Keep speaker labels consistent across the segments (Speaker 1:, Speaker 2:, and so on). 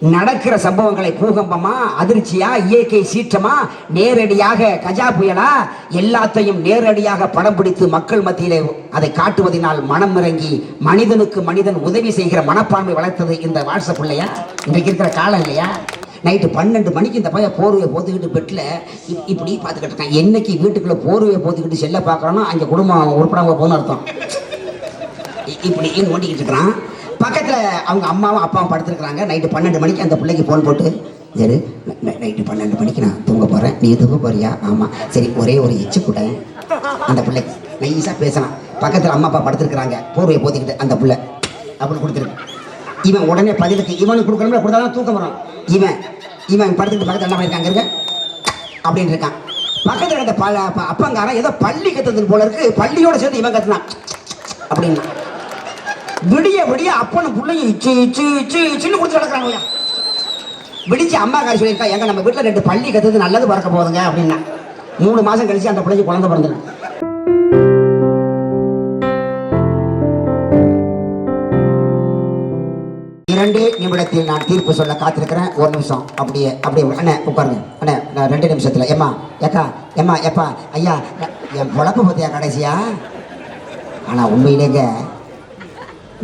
Speaker 1: நடக்கிற சம்பவங்களை பூகம்பமா, அதிர்ச்சியா, இயற்கை சீற்றமா, நேரடியாக கஜா புயலா, எல்லாத்தையும் நேரடியாக படம் பிடித்து மக்கள் மத்தியிலே அதை காட்டுவதனால் மனம் இறங்கி மனிதனுக்கு மனிதன் உதவி செய்கிற மனப்பான்மை வளர்த்தது இந்த வாட்ஸ்அப் இல்லையா? இன்றைக்கு இருக்கிற காலம் இல்லையா? நைட்டு 12 மணிக்கு இந்த பையன் போர்வையை போத்துக்கிட்டு பெட்டில் இப்படி பார்த்துக்கிட்டு இருக்கான். என்னைக்கு வீட்டுக்குள்ளே போர்வையை போத்துக்கிட்டு செல்ல பார்க்குறோன்னா அங்கே குடும்பம் உருப்படாம போகணும்னு அர்த்தம். இப்படி ஓட்டிக்கிட்டு இருக்கிறான். பக்கத்தில் அவங்க அம்மாவும் அப்பாவும் படுத்துருக்குறாங்க. நைட்டு 12 மணிக்கு அந்த பிள்ளைக்கு ஃபோன் போட்டு, சரி நைட்டு 12 மணிக்கு நான் தூங்க போகிறேன், நீ தூங்க போறியா? ஆமாம். சரி ஒரே ஒரு எச்சு கூட. அந்த பிள்ளைக்கு நைஸாக பேசலாம். பக்கத்தில் அம்மா அப்பா படுத்துருக்குறாங்க, போர்வையை போத்திக்கிட்டு அந்த பிள்ளை அப்படி கொடுத்துருக்கு. இவன் உடனே பதிலுக்கு இவனுக்கு கொடுக்கணும்ல, கொடுத்தாலும் தூக்கம் வரும். இவன் படுத்துக்கிட்டு பக்கத்தில் என்ன பண்ணியிருக்காங்க இருக்க அப்படின்னு இருக்கான். பக்கத்தில் இருந்த அப்பங்காரன் ஏதோ பள்ளி கத்துறது போல இருக்கு, பள்ளியோட சேர்ந்து இவன் கத்துனான் அப்படின்னு. விடிய விடிய அப்பனும் பிள்ளையும் சின்ன கொடுத்து நடக்கிறாங்க. விடிச்சு அம்மா காரி சொல்லியிருக்கா, எங்க நம்ம வீட்டில் 2 பள்ளி கத்துறது நல்லது பறக்க போகுதுங்க அப்படின்னா. 3 மாசம் கழிச்சு அந்த பிள்ளைக்கு குழந்தை பிறந்துடும். 2 நிமிடத்தில் நான் தீர்ப்பு சொல்ல காத்திருக்கிறேன். 1 நிமிஷம் அப்படியே அண்ணே உட்காருங்க. அண்ணே நான் 2 நிமிஷத்துல எப்பா ஐயா என் பொழப்பு பத்தியா கடைசியா. ஆனா உண்மையிலேங்க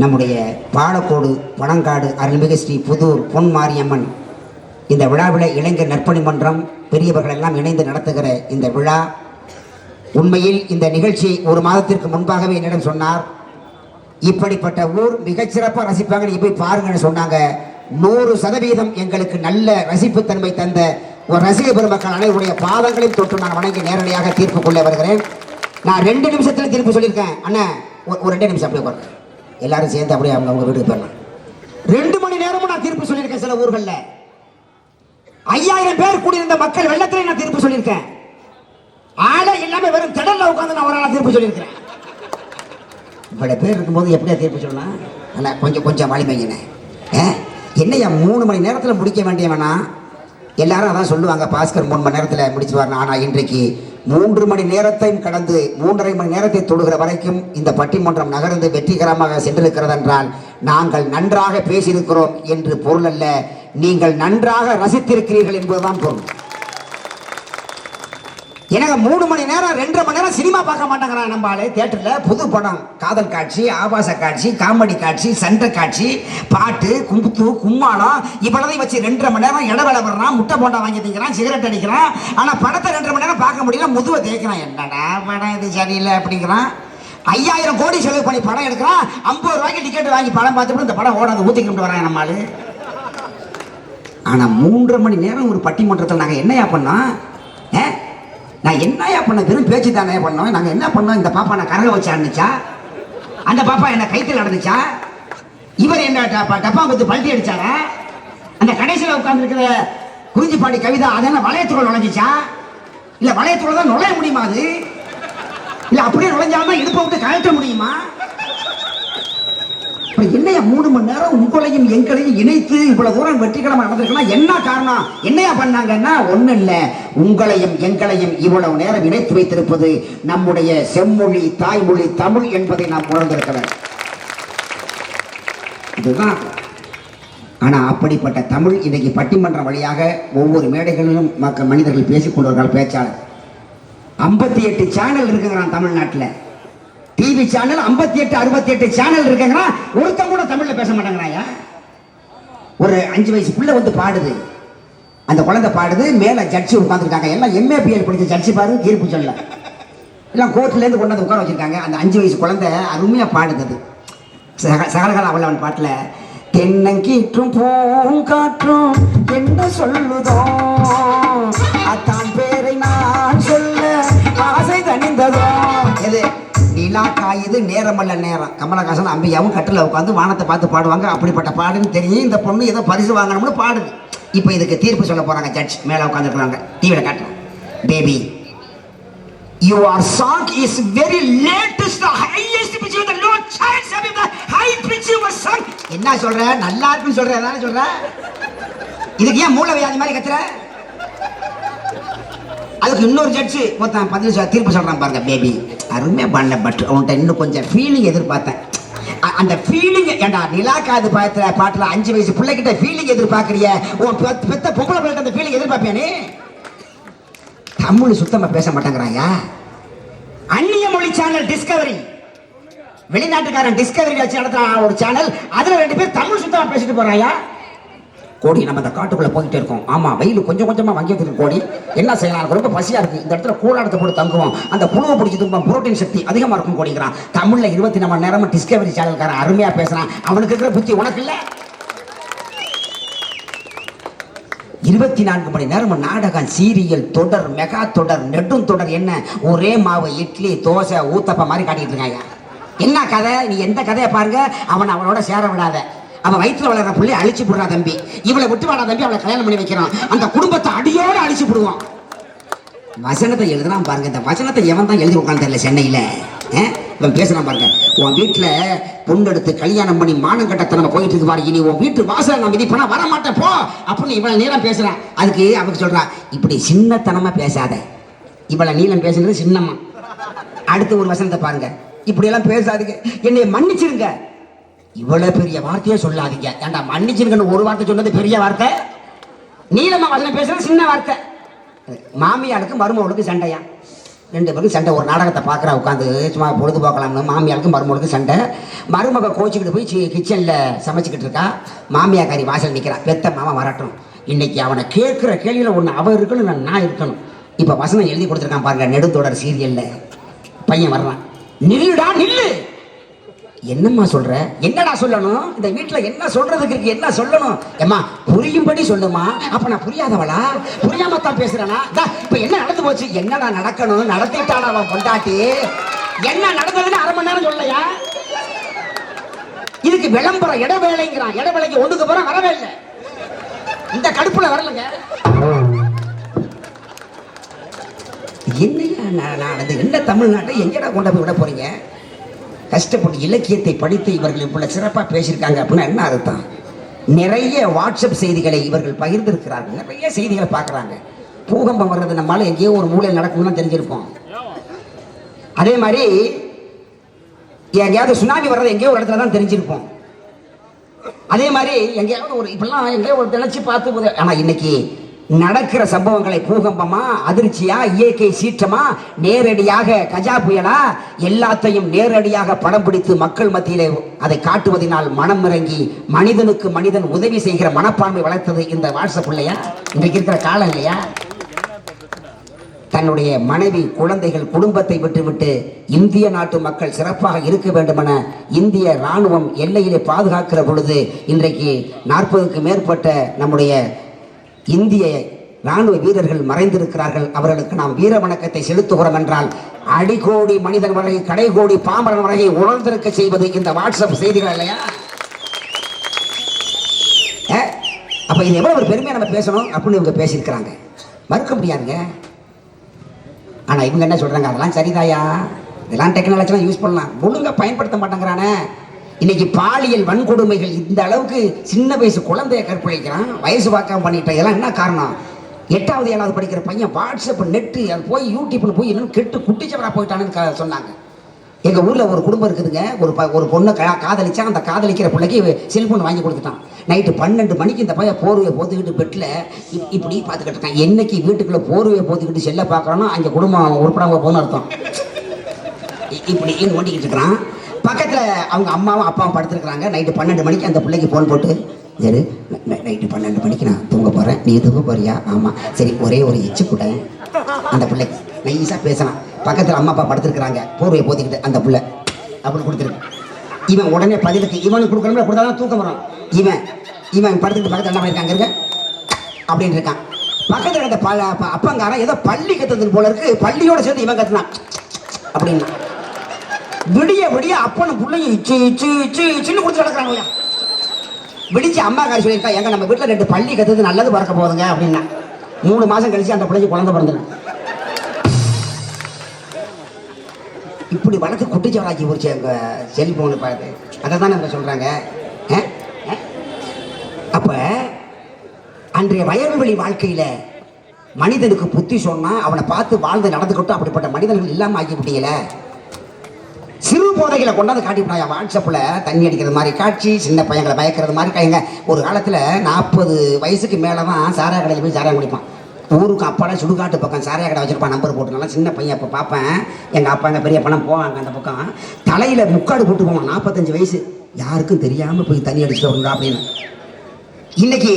Speaker 1: நம்முடைய பாலக்கோடு பனங்காடு அருள்மிகு ஸ்ரீ புதூர் பொன் மாரியம்மன் இந்த விழாவில் இளைஞர் நற்பணி மன்றம் பெரியவர்கள் எல்லாம் இணைந்து நடத்துகிற இந்த விழா, உண்மையில் இந்த நிகழ்ச்சி 1 மாதத்திற்கு முன்பாகவே என்னிடம் சொன்னார். இப்படிப்பட்ட ஊர் மிகச்சிறப்பாக ரசிப்பாங்க, நீ போய் பாருங்கன்னு சொன்னாங்க. 100% எங்களுக்கு நல்ல ரசிப்புத்தன்மை தந்த ஒரு ரசிக பெருமக்கள் அனைவருடைய பாதங்களையும் தொட்டு நான் வணங்கி நேரடியாக தீர்ப்பு கொள்ள வருகிறேன். நான் 2 நிமிஷத்துல தீர்ப்பு சொல்லியிருக்கேன். அண்ணா ஒரு 2 நிமிஷம் அப்படியே உட்காரு, எல்லாரும் சேர்ந்து அப்படியே அவங்க வீட்டுக்கு போயிடலாம். 2 மணி நேரமும் நான் தீர்ப்பு சொல்லியிருக்கேன். சில ஊர்களில் 5000 பேர் கூடியிருந்த மக்கள் வெள்ளத்திலே நான் தீர்ப்பு சொல்லியிருக்கேன். ஆளை எல்லாமே வெறும் திடல்ல உட்காந்து நான் ஒரு நாள் தீர்ப்பு சொல்லியிருக்கிறேன். இவ்வளவு பேர் இருக்கும்போது எப்படியா தீர்ப்பு சொல்லலாம்? அல்ல கொஞ்சம் வலிமைங்கண்ணே. என்னையா 3 மணி நேரத்தில் முடிக்க வேண்டியவனா? எல்லாரும் அதான் சொல்லுவாங்க, பாஸ்கர் 3 மணி நேரத்தில் முடிச்சிருவாங்க. ஆனால் இன்றைக்கு 3 மணி நேரத்தையும் கடந்து 3.5 மணி நேரத்தை தொடுகிற வரைக்கும் இந்த பட்டிமன்றம் நகர்ந்து வெற்றிகரமாக சென்றிருக்கிறது என்றால் நாங்கள் நன்றாக பேசியிருக்கிறோம் என்று பொருள் அல்ல, நீங்கள் நன்றாக ரசித்திருக்கிறீர்கள் என்பதுதான் பொருள். எனக்கு 3 மணி நேரம் 2.5 மணி நேரம் சினிமா பார்க்க மாட்டேங்கிறான் நம்மளே. தியேட்டரில் புது படம், காதல் காட்சி, ஆபாச காட்சி, காமெடி காட்சி, சண்டை காட்சி, பாட்டு, கும்புத்து, கும்மாளம், இவ்வளதையும் வச்சு 2.5 மணி நேரம் இடவேளை வர்றான், முட்டை போண்டா வாங்கி திங்கிறான், சிகரெட் அடிக்கிறான். ஆனால் படத்தை 2.5 மணி நேரம் பார்க்க முடியல, முதுவை தேய்க்கிறான். என்னடா படம் இது சரியில்லை அப்படிங்கிறான். 5000 கோடி செலவு பண்ணி படம் எடுக்கிறான், 50 ரூபாய்க்கு டிக்கெட் வாங்கி படம் பார்த்துட்டு இந்த படம் ஓடாது ஊற்றிக்கிட்டு வரான் நம்மளு. ஆனால் 3.5 மணி நேரம் ஒரு பட்டிமன்றத்தில் நாங்கள் என்னையா பண்ணோம்? நான் என்னையா பண்ண? வெறும் பேச்சு தானே பண்ணோம். நாங்கள் என்ன பண்ணோம்? இந்த பாப்பா நான் கரலை வச்சு அடிச்சா, அந்த பாப்பா என்ன கைத்தில் அடைச்சா, இவர் என்ன டப்பா பத்து பல்ட்டி அடிச்சாரா, அந்த கடைசியில் உட்கார்ந்துருக்கிற குறிஞ்சிப்பாடி கவிதா அதென்ன வளையத்துக்குள்ள நுழைஞ்சிச்சா, இல்லை வளையத்துக்குள்ள தான் நுழைய முடியுமா? அது இல்லை அப்படியே நுழைஞ்சாம இடுப்பை விட்டு கழட்ட முடியுமா? என்னையா 3 மணி நேரம் உங்களையும் எங்களையும் இணைத்து இவ்வளவு தூரம் வெற்றிகரமாக நடந்திருக்கலாம்? என்ன காரணம்? என்னையா பண்ணாங்கன்னா ஒன்றும் இல்லை, உங்களையும் எங்களையும் இவ்வளவு நேரம் இணைத்து வைத்திருப்பது நம்முடைய செம்மொழி தாய்மொழி தமிழ் என்பதை நாம் உணர்ந்திருக்கிறோம். இதுதான். ஆனா அப்படிப்பட்ட தமிழ் இன்னைக்கு பட்டிமன்றம் வழியாக ஒவ்வொரு மேடைகளிலும் மனிதர்கள் பேசிக் கொண்டவர்கள் பேச்சாளர் 58 சேனல் இருக்குங்கிறான் தமிழ்நாட்டில். டிவி சேனல் 58 68 சேனல் இருக்குங்கிறா, ஒருத்தன் கூட தமிழ்ல பேச மாட்டேங்கிறாயா? ஒரு 5 வயசு பிள்ளை வந்து பாடுது, அந்த குழந்தை பாடுது, மேல ஜட்ஜி உட்காந்துருக்காங்க, எல்லாம் MABL படிச்ச ஜட்ஜி பாரு, தீர்ப்பு சொல்ல எல்லாம் கோர்ட்ல இருந்து கொண்டு வந்து உட்கார வச்சிருக்காங்க. அந்த 5 வயசு குழந்தை அருமையா பாடுது. சகலகல அவளவன் பாட்டுல, தென்னங்கீற்றும் பூங்காற்றும் என்ன சொல்லுதோ, அத்தான் பேரை நான் சொல்ல ஆசை தணிந்ததோ. எது நிலா காயுது நேரமல்ல நேரம். கமலஹாசன் அம்பியாவும் கட்டில் உட்காந்து வானத்தை பார்த்து பாடுவாங்க. அப்படிப்பட்ட பாடுன்னு தெரியும். இந்த பொண்ணு ஏதோ பரிசு வாங்கணும்னு பாடுது. இப்போ இதுக்கு தீர்ப்பு சொல்ல போறாங்க. ஜட்ஜ் மேல உட்காந்துருக்காங்க, டிவியில் காட்டுறாங்க. Baby, your song is very latest, the highest pitch with the low chance of the high pitch of a song. என்ன சொல்ற? நல்லா இருக்குன்னு சொல்ற, அதானே சொல்ற? இதுக்கு ஏன் மூளை வியாதி மாதிரி கத்துற? அதுக்கு இன்னொரு ஜட்ஜு மொத்தம் 10 தீர்ப்பு சொல்றான் பாருங்க. பேபி அருமையா பண்ணல, பட் அவன்கிட்ட இன்னும் கொஞ்சம் ஃபீலிங் எதிர்பார்த்தேன். அந்த ஃபீலிங் ஏண்டா நிலாக்காது பாட்டுல 5 வயசு பிள்ளைகிட்ட ஃபீலிங் எதிர்பார்க்கறிய உன் பெத்த பொம்பளை பிள்ளை அந்த ஃபீலிங் எதிர்பார்ப்பியானே தமிழ் சுத்தமா பேச மாட்டேங்கிறாங்க அந்நிய மொழி சேனல் டிஸ்கவரி வெளிநாட்டுக்காரன் டிஸ்கவரி வச்சு நடத்துறான் ஒரு சேனல் அதுல 2 பேர் தமிழ் சுத்தமா பேசிட்டு போறாயா கோடி நம்ம அந்த காட்டுக்குள்ள போயிட்டே இருக்கோம் ஆமா வெயில் கொஞ்சம் கொஞ்சமா வாங்கிட்டு கோடி என்ன செய்யலாம் ரொம்ப பசியா இருக்கு இந்த இடத்துல கூழாடத்தை போட்டு தங்குவோம் அந்த புழுவை பிடிச்சி தும்போம் புரோட்டீன் சக்தி அதிகமா இருக்கும் கோடிக்கிறான் தமிழ்ல 24 மணி நேரமும் டிஸ்கவரி சேனல்காரன் அருமையா பேசுறான் அவனுக்கு இருக்கிற புத்தி உனக்கு இல்ல 24 மணி நேரம் நாடகம் சீரியல் தொடர் மெகா தொடர் நெடும் தொடர் என்ன ஒரே மாவு இட்லி தோசை ஊத்தப்ப மாதிரி காட்டிட்டு இருக்காங்க என்ன கதை நீ எந்த கதையை பாருங்க அவனோட சேர விடாத அவன் வயிற்றுல வளர்ற பிள்ளை அழிச்சு விடுறா தம்பி இவளை விட்டு வாடா தம்பி அவளை கல்யாணம் பண்ணி வைக்கிறான் அந்த குடும்பத்தை அடியோடு அழிச்சு விடுவான் வசனத்தை எழுதுறான் பாருங்க இந்த வசனத்தை எவன் தான் எழுதி உட்காந்து தெரியல சென்னையில இவன் பேசுறான் பாருங்க உன் வீட்டுல பொண்ணு எடுத்து கல்யாணம் பண்ணி மானம் கட்டத்தனமா போயிட்டு இருக்கு பாரு இனி உன் வீட்டு வாசல நான் மிதிப்பா வர மாட்டேன் போ அப்படின்னு இவ்வளவு நேரம் பேசுறான் அதுக்கு அவருக்கு சொல்றான் இப்படி சின்னத்தனமா பேசாத இவ்வளவு நீளம் பேசுறது சின்னம்மா அடுத்து ஒரு வசனத்தை பாருங்க இப்படி எல்லாம் பேசாதீங்க என்னை மன்னிச்சிருங்க இவ்வளவு பெரிய வார்த்தையே சொல்லாதீங்க ஏன்டா மன்னிச்சிருக்கணும் ஒரு வார்த்தை சொன்னது பெரிய வார்த்தை நீளமா வசனம் பேசுறது சின்ன வார்த்தை மாமியாளுக்கு மருமகளுக்கு சண்டையா 2 பேருக்கு சண்டை ஒரு நாடகத்தை பார்க்குறா உட்காந்து சும்மா பொழுதுபோக்கலாம்னு மாமியாளுக்கு மருமகளுக்கு சண்டை மருமக கோச்சிக்கிட்டு போய் கிச்சனில் சமைச்சிக்கிட்டு இருக்கா மாமியாக்காரி வாசல் நிற்கிறா பெத்த மாமா வரட்டும் இன்னைக்கு அவனை கேட்குற கேள்வியில் ஒன்று அவன் இருக்கணும் நான் இருக்கணும் இப்போ வசனம் எழுதி கொடுத்துருக்கான் பாருங்க நெடுந்தொடர் சீரியல்ல பையன் வர்றான் நில்லுடா நில்லு என்னம்மா சொல்ற என்னடா சொல்லணும் இந்த வீட்டுல என்ன சொல்றதுக்கு இருக்கு என்ன சொல்லணும் ஏம்மா புரியும்படி சொல்லுமா அப்ப நான் புரியாதவளா புரியாம தான் பேசுறேனா இப்ப என்ன நடந்து போச்சு என்னடா நடக்கணும் நடத்திட்டாடா அவன் பொண்டாட்டி என்ன நடந்ததுன்னு 1/2 மணி நேரம் சொல்லலையா இதுக்கு விளம்பரம் இடவேளைங்கிறான் இடவேளைக்கு ஒண்ணுக்கு போற வரவே இல்லை இந்த கடுப்புல வரலங்க என்னையா நான் என்ன தமிழ்நாட்டை எங்கடா கொண்டு போய் விட போறீங்க கஷ்டப்பட்டு இலக்கியத்தை படித்து இவர்கள் இவ்வளவு சிறப்பாக பேசியிருக்காங்க அப்படின்னா என்ன அர்த்தம் நிறைய வாட்ஸ்அப் செய்திகளை இவர்கள் பகிர்ந்திருக்கிறார்கள் நிறைய செய்திகளை பார்க்குறாங்க பூகம்பம் வர்றது நம்மளால எங்கேயோ ஒரு மூலையில் நடக்கணும்னு தெரிஞ்சிருப்போம் அதே மாதிரி எங்கேயாவது சுனாமி வர்றது எங்கேயோ ஒரு இடத்துல தான் தெரிஞ்சிருப்போம் அதே மாதிரி எங்கேயாவது ஒரு இப்பெல்லாம் எங்கேயோ ஒரு நினைச்சு பார்த்து ஆனால் இன்னைக்கு நடக்கிற சம்பவங்களை பூகம்பமா அதிர்ச்சியா இயற்கை சீற்றமா நேரடியாக கஜா புயலா எல்லாத்தையும் நேரடியாக படம் பிடித்து மக்கள் மத்தியிலே அதை காட்டுவதனால் மனம் இறங்கி மனிதனுக்கு மனிதன் உதவி செய்கிற மனப்பான்மை வளர்த்தது இந்த வாட்ஸ்அப் இல்லையா இன்றைக்கு இருக்கிற காலம் இல்லையா தன்னுடைய மனைவி குழந்தைகள் குடும்பத்தை விட்டுவிட்டு இந்திய நாட்டு மக்கள் சிறப்பாக இருக்க வேண்டும் என இந்திய ராணுவம் எல்லையிலே பாதுகாக்கிற பொழுது இன்றைக்கு 40க்கு மேற்பட்ட நம்முடைய இந்திய ராணுவ வீரர்கள் மறைந்திருக்கிறார்கள் அவர்களுக்கு நாம் வீர வணக்கத்தை செலுத்துகிறோம் என்றால் அடிகோடி மனிதன் வரை கடைகோடி பாமரன் வரையை உணர்ந்திருக்க செய்வது இந்த வாட்ஸ்அப் செய்திகள் இல்லையா அப்ப இது எவ்வளவு ஒரு பெருமையா நம்ம பேசணும் அப்படின்னு இவங்க பேசியிருக்கிறாங்க மறுக்க முடியாதுங்க ஆனா இவங்க என்ன சொல்றாங்க அதெல்லாம் சரிதாயா இதெல்லாம் டெக்னாலஜி யூஸ் பண்ணலாம் ஒழுங்கா பயன்படுத்த மாட்டேங்கிறானே இன்னைக்கு பாலியல் வன்கொடுமைகள் இந்த அளவுக்கு சின்ன வயசு குழந்தைய கற்பழிக்கிறான் வயசு பார்க்காம பண்ணிட்டேன் இதெல்லாம் என்ன காரணம் 8வது 7வது படிக்கிற பையன் வாட்ஸ்அப் நெட்டு அது போய் யூடியூப்ல போய் இன்னும் கெட்டு குட்டிச்சவரா போயிட்டான்னு சொன்னாங்க எங்க ஊர்ல ஒரு குடும்பம் இருக்குதுங்க ஒரு பொண்ணை காதலிச்சா அந்த காதலிக்கிற பிள்ளைக்கு செல்போன் வாங்கி கொடுத்துட்டான் நைட்டு 12 மணிக்கு இந்த பையன் போர்வையை போத்துக்கிட்டு பெட்டில் இப்படி பார்த்துக்கிட்டு இருக்கான் என்னைக்கு வீட்டுக்குள்ள போர்வையை போத்துக்கிட்டு செல்ல பார்க்கறோன்னா அங்கே குடும்பம் உருப்படாம போன்னு அர்த்தம் இப்படி ஓட்டிக்கிட்டு இருக்கிறான் பக்கத்தில் அவங்க அம்மாவும் அப்பாவும் படுத்துருக்குறாங்க நைட்டு 12 மணிக்கு அந்த பிள்ளைக்கு ஃபோன் போட்டு சரி நைட்டு 12 மணிக்கு நான் தூங்க போகிறேன் நீ தூங்க போறியா ஆமாம் சரி ஒரே ஒரு எச்சு கூட அந்த பிள்ளைக்கு நைஸாக பேசலாம் பக்கத்தில் அம்மா அப்பா படுத்துருக்குறாங்க போர்வையை போத்திக்கிட்டு அந்த பிள்ளை அப்படின்னு கொடுத்துருக்கு இவன் உடனே பதிலுக்கு இவனுக்கு கொடுக்கணும்ல கொடுத்தா தான் தூக்கம் வரும் இவன் படுத்துக்கிட்டு பக்கத்தில் என்ன பண்ணியிருக்காங்க இருக்க அப்படின்னு இருக்கான் பக்கத்தில் இருக்க அப்பங்காரன் ஏதோ பள்ளி கத்துறது போல இருக்கு பள்ளியோட சேர்த்து இவன் கத்துனான் அப்படின்னு விடிய விடிய அப்பனும் பிள்ளையும் சின்ன கொடுத்து நடக்கிறாங்க விடிச்சு அம்மா காரி சொல்லியிருக்கா எங்க நம்ம வீட்டில் 2 பள்ளி கத்துறது நல்லது பறக்க போகுதுங்க அப்படின்னா 3 மாசம் கழிச்சு அந்த பிள்ளைக்கு குழந்தை பிறந்துடும் இப்படி வளர்த்து குட்டிச்சவராக்கி போச்சு எங்க செல்போனு பார்த்து அதை தான் நம்ம சொல்றாங்க அப்ப அன்றைய வயல்வெளி வாழ்க்கையில மனிதனுக்கு புத்தி சொன்னா அவனை பார்த்து வாழ்ந்து நடந்துக்கிட்டும் அப்படிப்பட்ட மனிதர்கள் இல்லாம ஆக்கி விட்டீங்கள சிறு போதைகளை கொண்டாந்து காட்டிவிட்டாயா வாட்ஸ்அப்பில் தண்ணி அடிக்கிறது மாதிரி காட்சி, சின்ன பையங்களை பயக்கிறது மாதிரி கைங்க. ஒரு காலத்தில் 40 வயசுக்கு மேலே தான் சாராய கடையில் போய் சாராயம் குடிப்பான். ஊருக்கு அப்பாடா சுடுகாட்டு பக்கம் சாராய கடை வச்சிருப்பான், நம்பர் போட்டுனால சின்ன பையன். அப்போ பார்ப்பேன் எங்கள் அப்பா எங்கள் பெரிய பணம் போவாங்க அந்த பக்கம், தலையில் முக்காடு போட்டு போவான். 45 வயசு, யாருக்கும் தெரியாமல் போய் தண்ணி அடிச்சுட்டு வரணும் அப்படின்னு. இன்னைக்கு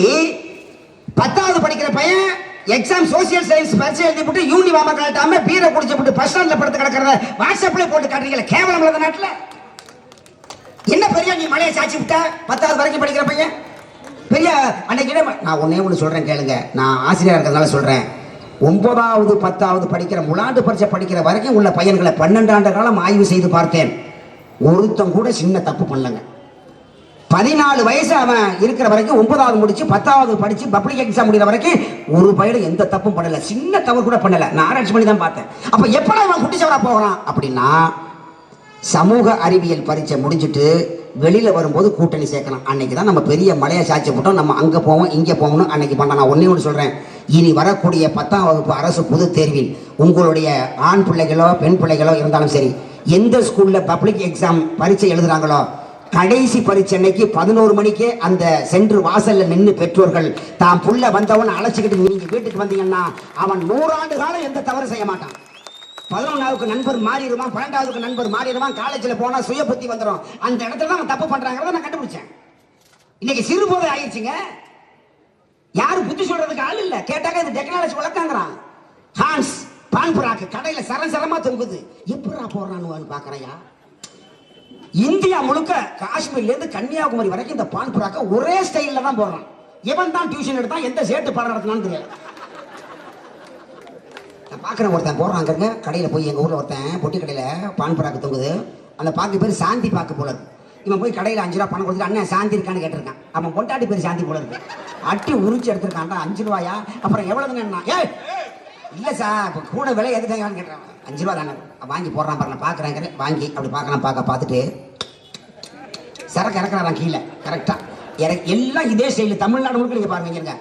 Speaker 1: 10வது படிக்கிற பையன் எக்ஸாம் சோசியல் சயின்ஸ் பரிசை எழுதி போட்டு யூனிஃபார்ம் கழட்டாம பீரை குடிச்சு போட்டு பஸ் ஸ்டாண்ட்ல படுத்து கிடக்கிறத வாட்ஸ்அப்ல போட்டு காட்டுறீங்களா? கேவலம் இல்ல நாட்டுல. என்ன பெரிய நீ மலையை சாட்சி விட்ட? 10வது வரைக்கும் படிக்கிற பையன் பெரிய அன்னைக்கு. நான் ஒன்னே ஒன்று சொல்றேன் கேளுங்க, நான் ஆசிரியர் இருக்கிறதுனால சொல்றேன். 9வது 10வது படிக்கிற முலாண்டு பரிசை படிக்கிற வரைக்கும் உள்ள பையன்களை 12 ஆண்டு காலம் ஆய்வு செய்து பார்த்தேன். ஒருத்தம் கூட சின்ன தப்பு பண்ணலங்க. 14 வயசு அவன் இருக்கிற வரைக்கும் 9வது முடிச்சு 10வது படிச்சு பப்ளிக் எக்ஸாம் முடிகிற வரைக்கும் ஒரு பையன் எந்த தப்பும் பண்ணல, சின்ன தவறு கூட பண்ணல. நான் ஆராய்ச்சி பண்ணி தான் பார்த்தேன். அப்ப எப்படா அவன் குட்டிச்சவரா போகிறான் அப்படின்னா, சமூக அறிவியல் பரீட்சை முடிஞ்சுட்டு வெளியில வரும்போது கூட்டணி சேர்க்கலாம். அன்னைக்கு தான் நம்ம பெரிய மலையை சாட்சி போட்டோம், நம்ம அங்க போவோம் இங்க போகணும் அன்னைக்கு பண்ண. நான் ஒன்னே ஒன்று சொல்றேன், இனி வரக்கூடிய 10ஆம் வகுப்பு அரசு பொது தேர்வில் உங்களுடைய ஆண் பிள்ளைகளோ பெண் பிள்ளைகளோ இருந்தாலும் சரி, எந்த ஸ்கூல்ல பப்ளிக் எக்ஸாம் பரீட்சை எழுதுறாங்களோ கடைசி பரீட்சை அன்னைக்கு 11 மணிக்கே அந்த சென்று வாசல்ல நின்று பெற்றோர்கள் தான் புள்ள வந்தவன் அழைச்சிக்கிட்டு நீங்க வீட்டுக்கு வந்தீங்கன்னா அவன் 100 ஆண்டு காலம் எந்த தவறு செய்ய மாட்டான். 11வது நண்பர் மாறிடுவான், 12வது நண்பர் மாறிடுவான், காலேஜில் போனா சுய புத்தி வந்துடும். அந்த இடத்துல தான் அவன் தப்பு பண்றாங்கிறத நான் கண்டுபிடிச்சேன். இன்னைக்கு சிறு போதை ஆயிடுச்சுங்க. யாரும் புத்தி சொல்றதுக்கு ஆள் இல்ல. கேட்டாக்க இது டெக்னாலஜி வளர்க்காங்கிறான். ஹான்ஸ் பான்புராக்கு கடையில சரசரமா தொங்குது, எப்படா போடுறான்னு பாக்குறையா? இந்தியா முழுக்க காஷ்மீர்ல இருந்து கன்னியாகுமரி வரைக்கும் இந்த பான்புராக்க ஒரே ஸ்டைல்ல தான் போடுறான். எவன் தான் டியூஷன் எடுத்தான், எந்த சேட்டு பாடம் நடத்தினான்னு தெரியல. நான் பாக்குறேன், ஒருத்தன் போடுறாங்க கடையில போய், எங்க ஊர்ல ஒருத்தன் பொட்டி கடையில பான்புராக்கு தொங்குது. அந்த பாக்கு பேர் சாந்தி பாக்கு போல இருக்கு. இவன் போய் கடையில் 5 ரூபா பணம் கொடுத்துட்டு அண்ணன் சாந்தி இருக்கான்னு கேட்டிருக்கான். அவன் பொண்டாட்டி பேர் சாந்தி போல இருக்கு. அட்டி உரிச்சு எடுத்திருக்கான்டா. 5 ரூபாயா? அப்புறம் எவ்வளவுன்னு? ஏ இல்ல சார், இப்போ கூட விலை எதுக்காங்கன்னு கேட்டான். 5 ரூபா தானே. வாங்கி போடுறான் பாரு. நான் பாக்குறேன், வாங்கி அப்படி பார்க்கலாம். பார்த்துட்டு சரக்கு இறக்குறான் கீழே. கரெக்டா எல்லாம் இதே ஸ்டைல் தமிழ்நாடு முழுக்க நீங்க பாருங்க.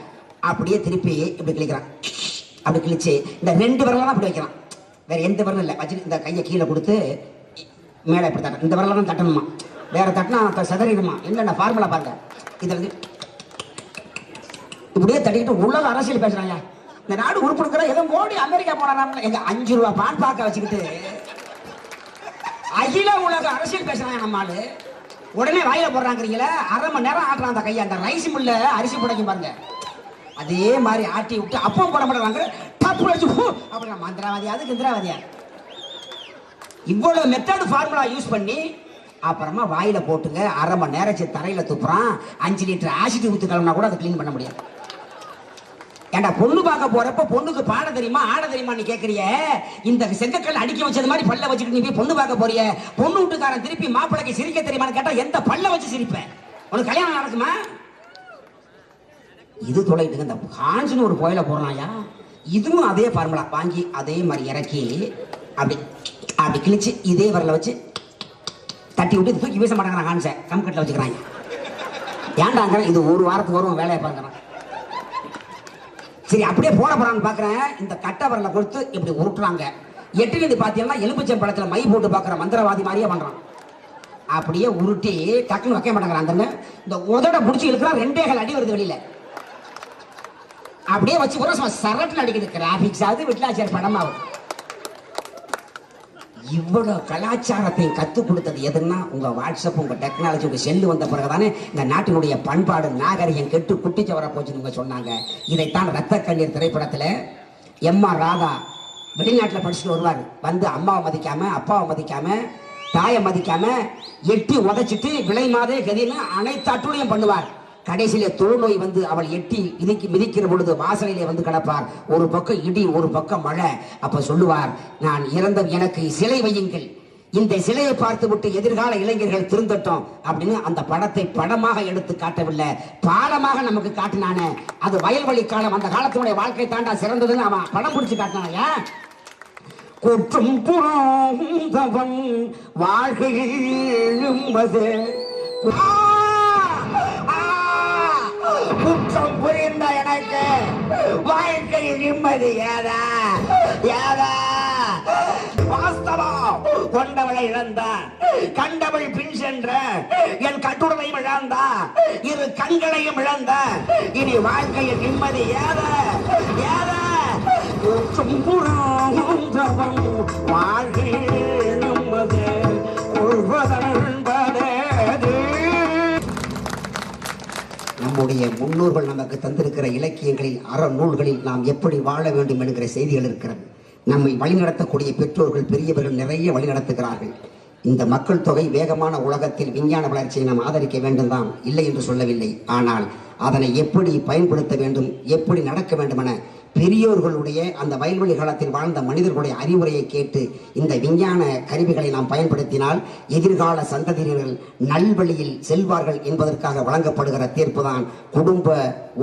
Speaker 1: அப்படியே திருப்பி இப்படி கிளிக்கிறான். அப்படி கிழிச்சு இந்த 2 விரலாம் அப்படி வைக்கிறான், வேற எந்த விரலும் இல்லை. வச்சு இந்த கையை கீழே கொடுத்து மேலே இப்படி தட்டணும். இந்த விரலாம் தான் தட்டணுமா, வேற தட்டினா சதறிடுமா? என்னென்ன ஃபார்முலா பாருங்க. இதை வந்து இப்படியே தட்டிக்கிட்டு உலக அரசியல் பேசுறாங்க. இந்த நாடு உருப்படுக்கிற ஏதோ மோடி அமெரிக்கா போனா எங்க 5 ரூபா பான் பாக்க வச்சுக்கிட்டு அகில உலக அரசியல் பேசுறாங்க நம்ம ஆளு. உடனே வாயில போடுறாங்கிறீங்களா? 1/2 மணி நேரம் ஆட்டுறான் அந்த கையை. அந்த ரைஸ் மில்ல அரிசி புடைக்கும் பாருங்க, அதே மாதிரி ஆட்டி விட்டு அப்பவும் போட மாட்டாங்க. டப்பு வச்சு அப்படி மந்திரவாதியா அதுக்கு இந்திராவாதியா இவ்வளவு மெத்தட் ஃபார்முலா யூஸ் பண்ணி அப்புறமா வாயில போட்டுங்க. 1/2 மணி நேரம் தரையில துப்புறான். 5 லிட்டர் ஆசிட் ஊத்து கலம்னா கூட அதை கிளீன் பண்ண முடியாது. ஏண்டா பொண்ணு பார்க்க போறப்ப பொண்ணுக்கு பாட தெரியுமா ஆட தெரியுமா நீ கேட்கறிய? இந்த செங்கக்கல் அடிக்க வச்சது மாதிரி பல்ல வச்சுட்டு நீ போய் பொண்ணு பார்க்க போறிய? பொண்ணு வீட்டுக்காரன் திருப்பி மாப்பிள்ளைக்கு சிரிக்க தெரியுமான்னு கேட்டா எந்த பல்ல வச்சு சிரிப்பேன்? உனக்கு கல்யாணம் நடக்குமா? இது தொலைட்டுங்க. இந்த காஞ்சின்னு ஒரு கோயில போறாயா, இதுவும் அதே ஃபார்முலா வாங்கி அதே மாதிரி இறக்கி அப்படி அப்படி கிழிச்சு இதே வரல வச்சு தட்டி விட்டு தூக்கி வீச மாட்டாங்க. காஞ்ச கம்கட்டில் வச்சுக்கிறாங்க. ஏன்டாங்க இது ஒரு வாரத்துக்கு வரும் வேலையை பாக்குறான். சரி அப்படியே போட போறான்னு பாக்குறேன். இந்த கட்டை வரல கொடுத்து இப்படி உருட்டுறாங்க. எட்டிலிருந்து பாத்தீங்கன்னா எலுமிச்சம் பழத்துல மை போட்டு பாக்குற மந்திரவாதி மாதிரியே பண்றான். அப்படியே உருட்டி டக்குன்னு வைக்க மாட்டேங்கிறான். இந்த உதட புடிச்சு இழுக்கிறான். 2 அடி வருது வெளியில. அப்படியே வச்சு கூட சரட்டில் அடிக்குது. கிராபிக்ஸ் ஆகுது, விட்லாச்சார் படமாகும். இவ்வளவு கலாச்சாரத்தையும் கற்றுக் கொடுத்தது எதுன்னா உங்க வாட்ஸ்அப், உங்க டெக்னாலஜி, உங்க செல்லு வந்த பிறகுதானே இந்த நாட்டினுடைய பண்பாடு நாகரிகம் கெட்டு குட்டிச்சவரா போச்சுன்னு சொன்னாங்க. இதைத்தான் ரத்த கண்ணீர் திரைப்படத்துல எம்.ஆர். ராதா வெளிநாட்டில் படிச்சுட்டு வருவார். வந்து அம்மாவை மதிக்காம, அப்பாவை மதிக்காம, தாயை மதிக்காம எட்டி உதைச்சிட்டு விலை மாதே கதின்னு அனைத்து அட்டுளையும் பண்ணுவார். கடைசியில தொழுநோய் வந்து அவள் எட்டி மிதிக்கிற பொழுது வாசலிலே வந்து கிடப்பார். ஒரு பக்கம் இடி, ஒரு பக்கம் மழை. அப்ப சொல்லுவார், நான் இறந்த எனக்கு சிலை வையுங்கள், இந்த சிலையை பார்த்து விட்டு எதிர்கால இளைஞர்கள் திருந்தட்டும் அப்படின்னு. அந்த படத்தை படமாக எடுத்து காட்டவில்லை, பாலமாக நமக்கு காட்டினானே. அது வயல்வெளி காலம், அந்த காலத்தினுடைய வாழ்க்கை தாண்டா சிறந்ததுன்னு அவன் படம் பிடிச்சு காட்டினாயா. குற்றம் புறந்தவன் வாழ்க்கையில் குற்றம் புரிந்த எனக்கு வாழ்க்கையில் நிம்மதி ஏதா ஏதா
Speaker 2: வாஸ்தவம். கொண்டவளை இழந்தார், கண்டவள் பின் சென்ற, என் கட்டுடலையும் இழந்தார், இரு கண்களையும் இழந்த, இனி வாழ்க்கையில் நிம்மதி ஏத ஏத வாழ்க்கை நிம்மதி கொள்வதென்பதே.
Speaker 1: நம்முடைய முன்னோர்கள் நமக்கு தந்திருக்கிற இலக்கியங்களில் அறநூல்களில் நாம் எப்படி வாழ வேண்டும் என்கிற செய்திகள் இருக்கிறது. நம்மை வழிநடத்தக்கூடிய பெற்றோர்கள் பெரியவர்கள் நிறைய வழிநடத்துகிறார்கள். இந்த மக்கள் தொகை வேகமான உலகத்தில் விஞ்ஞான வளர்ச்சியை நாம் ஆதரிக்க வேண்டும் தான், இல்லை என்று சொல்லவில்லை. ஆனால் அதனை எப்படி பயன்படுத்த வேண்டும், எப்படி நடக்க வேண்டும் என பெரியோர்களுடைய அந்த வயல்வெளி காலத்தில் வாழ்ந்த மனிதர்களுடைய அறிவுரையை கேட்டு இந்த விஞ்ஞான கருவிகளை நாம் பயன்படுத்தினால் எதிர்கால சந்ததியினர்கள் நல்வழியில் செல்வார்கள் என்பதற்காக வழங்கப்படுகிற தீர்ப்புதான் குடும்ப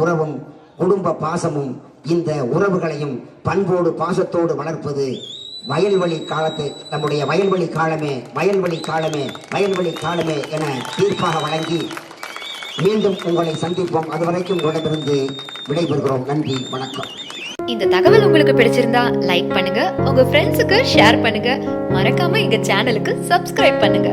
Speaker 1: உறவும் குடும்ப பாசமும். இந்த உறவுகளையும் பண்போடு பாசத்தோடு வளர்ப்பது வயல்வெளி காலத்து நம்முடைய வயல்வெளி காலமே வயல்வெளி காலமே வயல்வெளி காலமே என தீர்ப்பாக வழங்கி மீண்டும் உங்களை சந்திப்போம். அதுவரைக்கும் உங்களிடமிருந்து விடைபெறுகிறோம். நன்றி, வணக்கம்.
Speaker 3: இந்த தகவல் உங்களுக்கு பிடிச்சிருந்தா லைக் பண்ணுங்க, உங்க ஃப்ரெண்ட்ஸுக்கு ஷேர் பண்ணுங்க, மறக்காம எங்க சேனலுக்கு சப்ஸ்கிரைப் பண்ணுங்க.